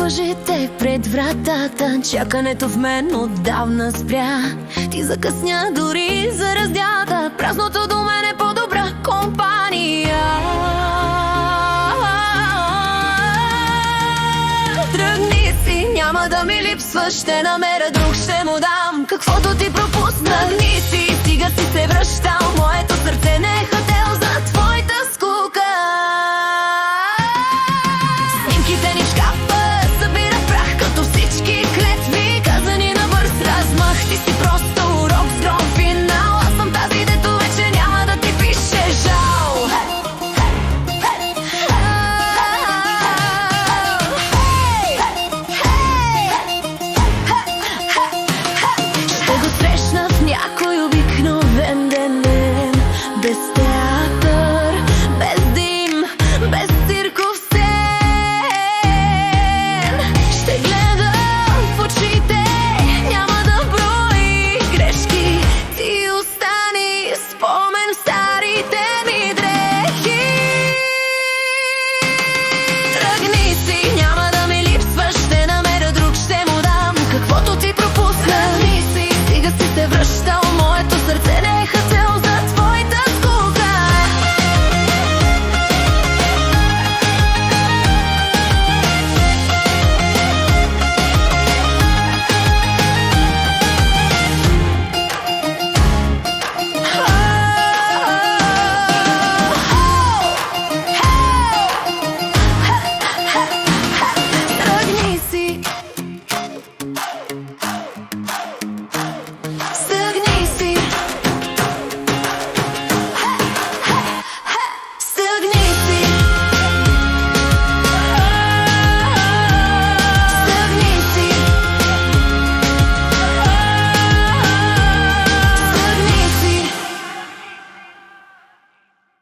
лъжите пред вратата. Чакането в мен отдавна спря. Ти закъсня дори за раздята. Празното до мен е по-добра компания. Тръгни си, няма да ми липсваш. Ще намеря друг, ще му дам каквото ти пропусна. Тръгни си, стига си се връщал. Моето сърце не е хотел за твоята скука. Снимките ни в шкафа събира прах, като всички клетви, казани на бърз размах. Ти си просто урок с гром финал. Аз съм тази, дето вече няма да ти пише жал. Ще го срещна в някой обикновен ден, без театър, без дим, без цирков сцен. Ще гледам в очите, няма да брои грешки. Ти остани спомен в старите ми дрехи. Тръгни си, няма да ми липсваш. Ще намеря друг, ще му дам каквото ти пропусна. Тръгни си, стига си се връщал.